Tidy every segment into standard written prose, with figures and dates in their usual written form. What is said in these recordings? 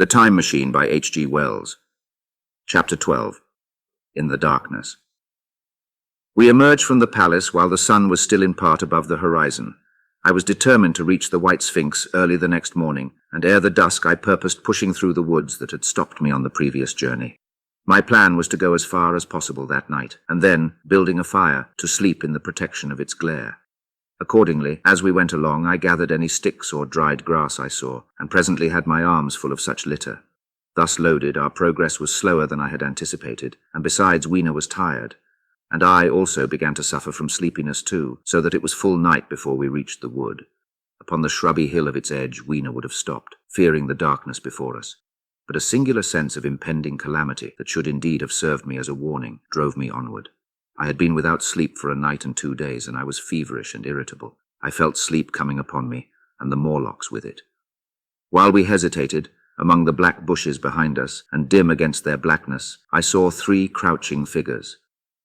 The Time Machine by H.G. Wells. Chapter 12. In the Darkness. We emerged from the palace while the sun was still in part above the horizon. I was determined to reach the White Sphinx early the next morning, and ere the dusk I purposed pushing through the woods that had stopped me on the previous journey. My plan was to go as far as possible that night, and then, building a fire, to sleep in the protection of its glare. Accordingly, as we went along, I gathered any sticks or dried grass I saw, and presently had my arms full of such litter. Thus loaded, our progress was slower than I had anticipated, and besides, Weena was tired. And I also began to suffer from sleepiness too, so that it was full night before we reached the wood. Upon the shrubby hill of its edge, Weena would have stopped, fearing the darkness before us. But a singular sense of impending calamity that should indeed have served me as a warning drove me onward. I had been without sleep for a night and 2 days, and I was feverish and irritable. I felt sleep coming upon me, and the Morlocks with it. While we hesitated, among the black bushes behind us, and dim against their blackness, I saw 3 crouching figures.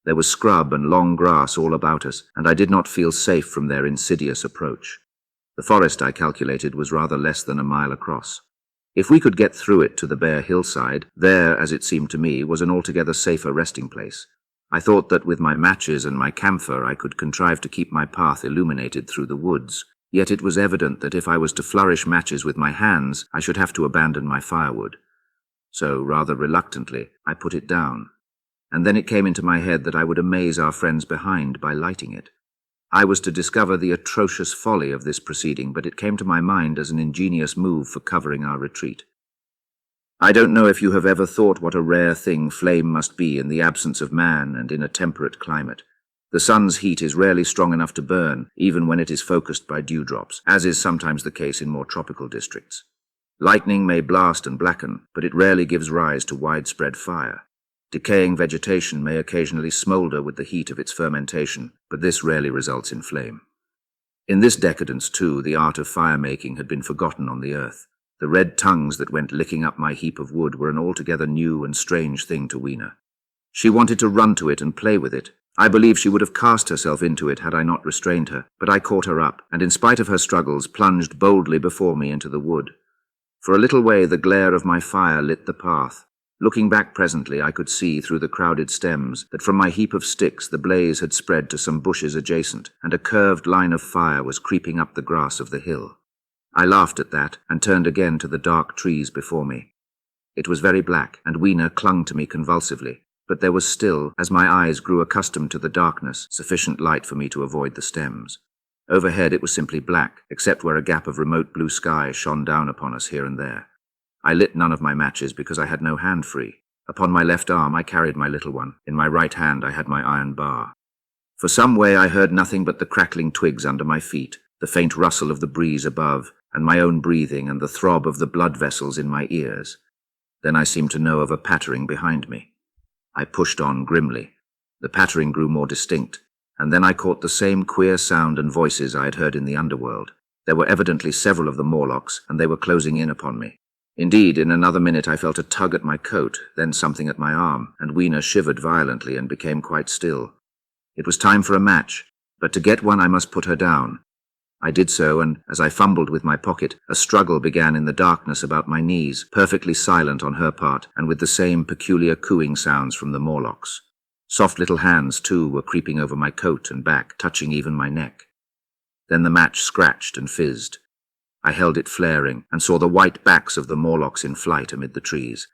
There was scrub and long grass all about us, and I did not feel safe from their insidious approach. The forest, I calculated, was rather less than a mile across. If we could get through it to the bare hillside, there, as it seemed to me, was an altogether safer resting place. I thought that with my matches and my camphor I could contrive to keep my path illuminated through the woods, yet it was evident that if I was to flourish matches with my hands, I should have to abandon my firewood. So, rather reluctantly, I put it down. And then it came into my head that I would amaze our friends behind by lighting it. I was to discover the atrocious folly of this proceeding, but it came to my mind as an ingenious move for covering our retreat. I don't know if you have ever thought what a rare thing flame must be in the absence of man and in a temperate climate. The sun's heat is rarely strong enough to burn, even when it is focused by dewdrops, as is sometimes the case in more tropical districts. Lightning may blast and blacken, but it rarely gives rise to widespread fire. Decaying vegetation may occasionally smolder with the heat of its fermentation, but this rarely results in flame. In this decadence, too, the art of fire-making had been forgotten on the earth. The red tongues that went licking up my heap of wood were an altogether new and strange thing to Weena. She wanted to run to it and play with it. I believe she would have cast herself into it had I not restrained her, but I caught her up, and in spite of her struggles plunged boldly before me into the wood. For a little way the glare of my fire lit the path. Looking back presently, I could see through the crowded stems that from my heap of sticks the blaze had spread to some bushes adjacent, and a curved line of fire was creeping up the grass of the hill. I laughed at that, and turned again to the dark trees before me. It was very black, and Weena clung to me convulsively, but there was still, as my eyes grew accustomed to the darkness, sufficient light for me to avoid the stems. Overhead it was simply black, except where a gap of remote blue sky shone down upon us here and there. I lit none of my matches because I had no hand free. Upon my left arm I carried my little one. In my right hand I had my iron bar. For some way I heard nothing but the crackling twigs under my feet, the faint rustle of the breeze above, and my own breathing and the throb of the blood vessels in my ears. Then I seemed to know of a pattering behind me. I pushed on grimly. The pattering grew more distinct, and then I caught the same queer sound and voices I had heard in the underworld. There were evidently several of the Morlocks, and they were closing in upon me. Indeed, in another minute I felt a tug at my coat, then something at my arm, and Weena shivered violently and became quite still. It was time for a match, but to get one I must put her down. I did so, and as I fumbled with my pocket, a struggle began in the darkness about my knees, perfectly silent on her part, and with the same peculiar cooing sounds from the Morlocks. Soft little hands, too, were creeping over my coat and back, touching even my neck. Then the match scratched and fizzed. I held it flaring, and saw the white backs of the Morlocks in flight amid the trees.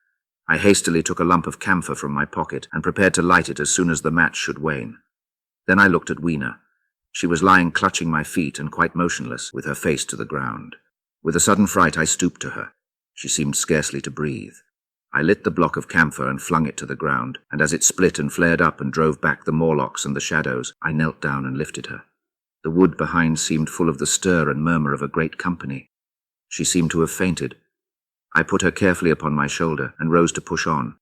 I hastily took a lump of camphor from my pocket, and prepared to light it as soon as the match should wane. Then I looked at Weena. She was lying clutching my feet and quite motionless, with her face to the ground. With a sudden fright I stooped to her. She seemed scarcely to breathe. I lit the block of camphor and flung it to the ground, and as it split and flared up and drove back the Morlocks and the shadows, I knelt down and lifted her. The wood behind seemed full of the stir and murmur of a great company. She seemed to have fainted. I put her carefully upon my shoulder and rose to push on,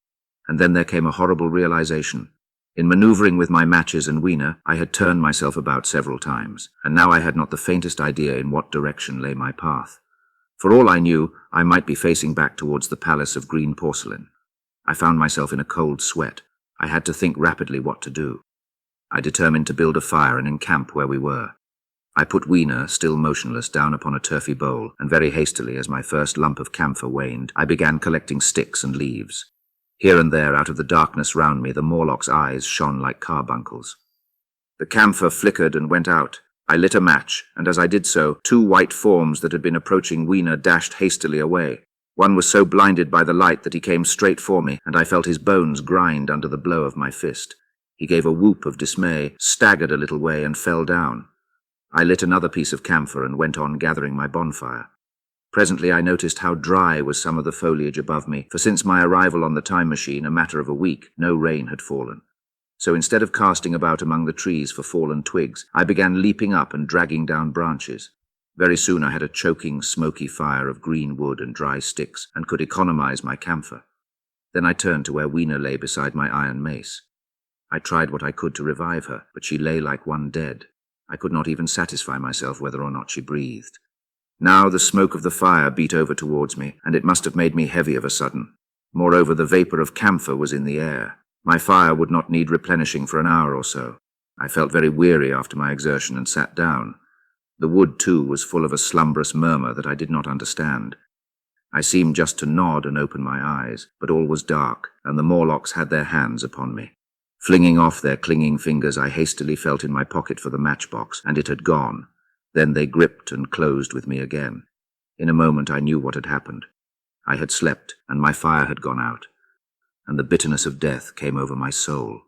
and then there came a horrible realization. In maneuvering with my matches and Weena, I had turned myself about several times, and now I had not the faintest idea in what direction lay my path. For all I knew, I might be facing back towards the palace of green porcelain. I found myself in a cold sweat. I had to think rapidly what to do. I determined to build a fire and encamp where we were. I put Weena, still motionless, down upon a turfy bowl, and very hastily, as my first lump of camphor waned, I began collecting sticks and leaves. Here and there, out of the darkness round me, the Morlock's eyes shone like carbuncles. The camphor flickered and went out. I lit a match, and as I did so, two white forms that had been approaching Weena dashed hastily away. One was so blinded by the light that he came straight for me, and I felt his bones grind under the blow of my fist. He gave a whoop of dismay, staggered a little way, and fell down. I lit another piece of camphor and went on gathering my bonfire. Presently I noticed how dry was some of the foliage above me, for since my arrival on the time machine, a matter of a week, no rain had fallen. So instead of casting about among the trees for fallen twigs, I began leaping up and dragging down branches. Very soon I had a choking, smoky fire of green wood and dry sticks, and could economize my camphor. Then I turned to where Weena lay beside my iron mace. I tried what I could to revive her, but she lay like one dead. I could not even satisfy myself whether or not she breathed. Now the smoke of the fire beat over towards me, and it must have made me heavy of a sudden. Moreover, the vapor of camphor was in the air. My fire would not need replenishing for an hour or so. I felt very weary after my exertion and sat down. The wood, too, was full of a slumberous murmur that I did not understand. I seemed just to nod and open my eyes, but all was dark, and the Morlocks had their hands upon me. Flinging off their clinging fingers, I hastily felt in my pocket for the matchbox, and it had gone. Then they gripped and closed with me again. In a moment I knew what had happened. I had slept, and my fire had gone out, and the bitterness of death came over my soul.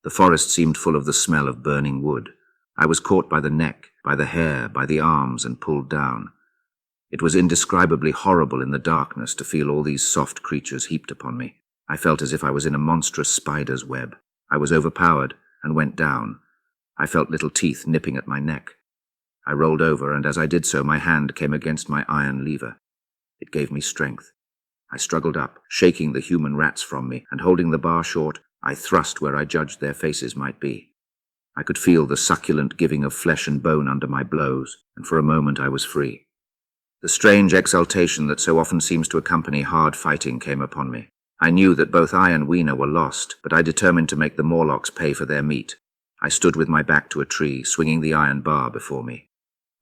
The forest seemed full of the smell of burning wood. I was caught by the neck, by the hair, by the arms, and pulled down. It was indescribably horrible in the darkness to feel all these soft creatures heaped upon me. I felt as if I was in a monstrous spider's web. I was overpowered and went down. I felt little teeth nipping at my neck. I rolled over, and as I did so, my hand came against my iron lever. It gave me strength. I struggled up, shaking the human rats from me, and holding the bar short, I thrust where I judged their faces might be. I could feel the succulent giving of flesh and bone under my blows, and for a moment I was free. The strange exultation that so often seems to accompany hard fighting came upon me. I knew that both I and Weena were lost, but I determined to make the Morlocks pay for their meat. I stood with my back to a tree, swinging the iron bar before me.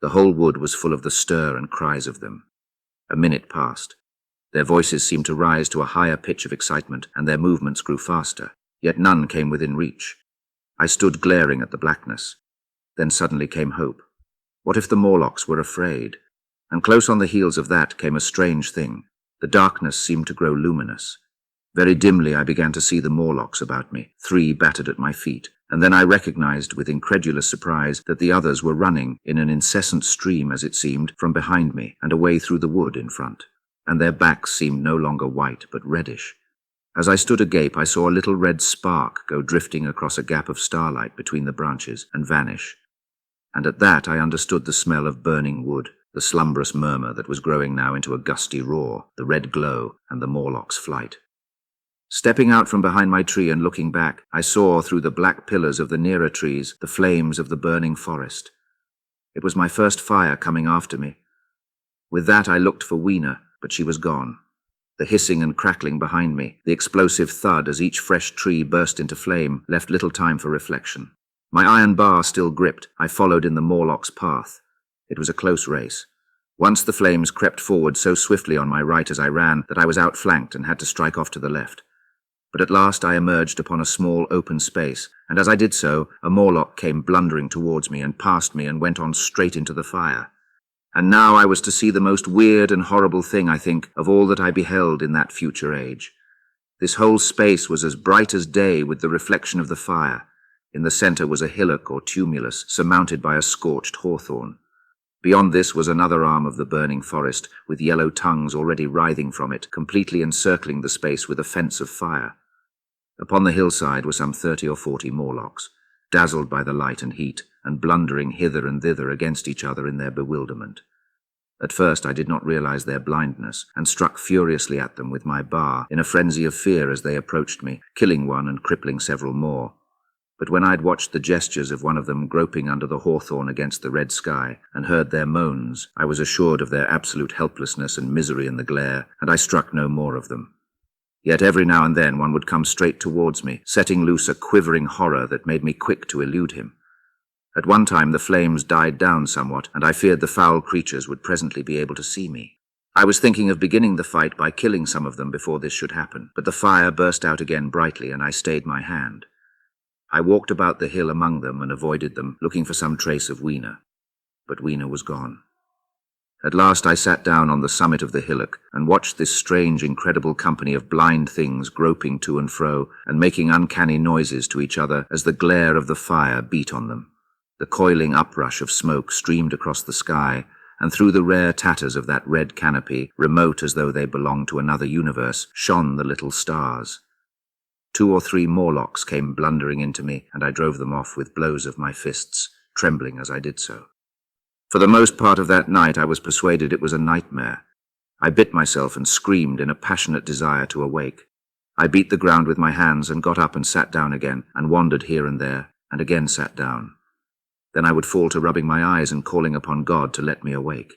The whole wood was full of the stir and cries of them. A minute passed. Their voices seemed to rise to a higher pitch of excitement, and their movements grew faster, yet none came within reach. I stood glaring at the blackness. Then suddenly came hope. What if the Morlocks were afraid? And close on the heels of that came a strange thing. The darkness seemed to grow luminous. Very dimly I began to see the Morlocks about me, 3 battered at my feet, and then I recognized with incredulous surprise that the others were running in an incessant stream, as it seemed, from behind me and away through the wood in front, and their backs seemed no longer white but reddish. As I stood agape, I saw a little red spark go drifting across a gap of starlight between the branches and vanish, and at that I understood the smell of burning wood, the slumberous murmur that was growing now into a gusty roar, the red glow, and the Morlock's flight. Stepping out from behind my tree and looking back, I saw through the black pillars of the nearer trees the flames of the burning forest. It was my first fire coming after me. With that I looked for Weena, but she was gone. The hissing and crackling behind me, the explosive thud as each fresh tree burst into flame, left little time for reflection. My iron bar still gripped, I followed in the Morlock's path. It was a close race. Once the flames crept forward so swiftly on my right as I ran that I was outflanked and had to strike off to the left. But at last I emerged upon a small open space, and as I did so, a Morlock came blundering towards me and passed me and went on straight into the fire. And now I was to see the most weird and horrible thing, I think, of all that I beheld in that future age. This whole space was as bright as day with the reflection of the fire. In the center was a hillock or tumulus surmounted by a scorched hawthorn. Beyond this was another arm of the burning forest, with yellow tongues already writhing from it, completely encircling the space with a fence of fire. Upon the hillside were some 30 or 40 Morlocks, dazzled by the light and heat, and blundering hither and thither against each other in their bewilderment. At first I did not realize their blindness, and struck furiously at them with my bar, in a frenzy of fear as they approached me, killing one and crippling several more. But when I'd watched the gestures of one of them groping under the hawthorn against the red sky, and heard their moans, I was assured of their absolute helplessness and misery in the glare, and I struck no more of them. Yet every now and then one would come straight towards me, setting loose a quivering horror that made me quick to elude him. At one time the flames died down somewhat, and I feared the foul creatures would presently be able to see me. I was thinking of beginning the fight by killing some of them before this should happen, but the fire burst out again brightly, and I stayed my hand. I walked about the hill among them and avoided them, looking for some trace of Weena. But Weena was gone. At last I sat down on the summit of the hillock and watched this strange, incredible company of blind things groping to and fro and making uncanny noises to each other as the glare of the fire beat on them. The coiling uprush of smoke streamed across the sky, and through the rare tatters of that red canopy, remote as though they belonged to another universe, shone the little stars. 2 or 3 Morlocks came blundering into me, and I drove them off with blows of my fists, trembling as I did so. For the most part of that night I was persuaded it was a nightmare. I bit myself and screamed in a passionate desire to awake. I beat the ground with my hands and got up and sat down again, and wandered here and there, and again sat down. Then I would fall to rubbing my eyes and calling upon God to let me awake.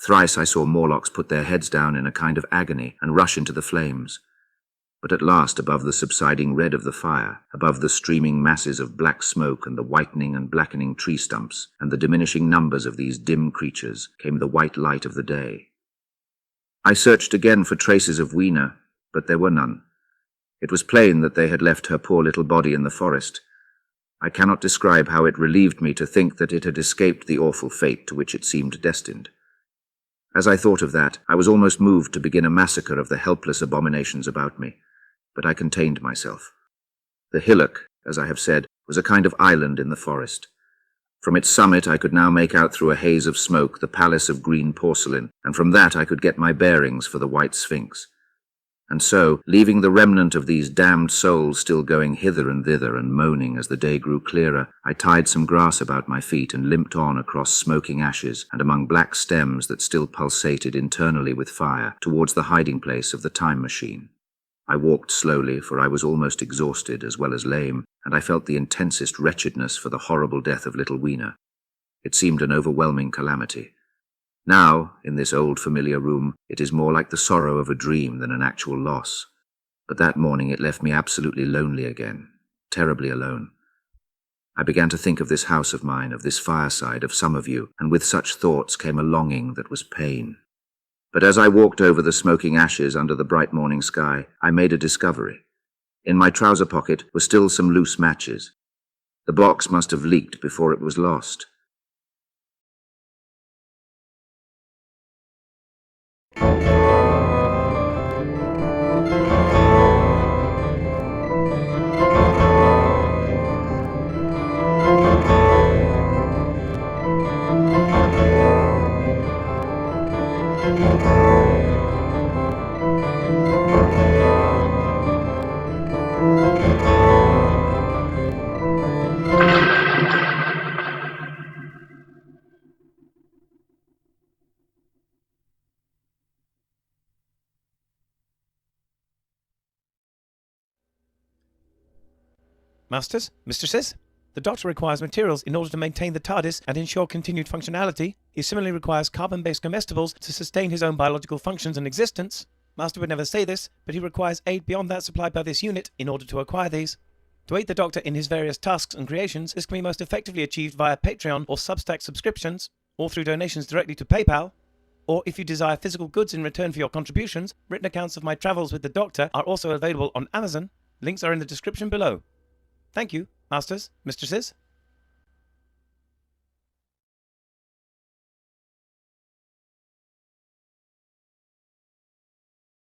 Thrice I saw Morlocks put their heads down in a kind of agony and rush into the flames. But at last, above the subsiding red of the fire, above the streaming masses of black smoke and the whitening and blackening tree stumps, and the diminishing numbers of these dim creatures, came the white light of the day. I searched again for traces of Weena, but there were none. It was plain that they had left her poor little body in the forest. I cannot describe how it relieved me to think that it had escaped the awful fate to which it seemed destined. As I thought of that, I was almost moved to begin a massacre of the helpless abominations about me, but I contained myself. The hillock, as I have said, was a kind of island in the forest. From its summit I could now make out through a haze of smoke the palace of green porcelain, and from that I could get my bearings for the white sphinx. And so, leaving the remnant of these damned souls still going hither and thither and moaning as the day grew clearer, I tied some grass about my feet and limped on across smoking ashes and among black stems that still pulsated internally with fire towards the hiding place of the time machine. I walked slowly, for I was almost exhausted as well as lame, and I felt the intensest wretchedness for the horrible death of little Weena. It seemed an overwhelming calamity. Now, in this old familiar room, it is more like the sorrow of a dream than an actual loss. But that morning it left me absolutely lonely again, terribly alone. I began to think of this house of mine, of this fireside, of some of you, and with such thoughts came a longing that was pain. But as I walked over the smoking ashes under the bright morning sky, I made a discovery. In my trouser pocket were still some loose matches. The box must have leaked before it was lost. Masters, mistresses, the Doctor requires materials in order to maintain the TARDIS and ensure continued functionality. He similarly requires carbon-based comestibles to sustain his own biological functions and existence. Master would never say this, but he requires aid beyond that supplied by this unit in order to acquire these. To aid the Doctor in his various tasks and creations, this can be most effectively achieved via Patreon or Substack subscriptions, or through donations directly to PayPal. Or if you desire physical goods in return for your contributions, written accounts of my travels with the Doctor are also available on Amazon. Links are in the description below. Thank you, masters, mistresses.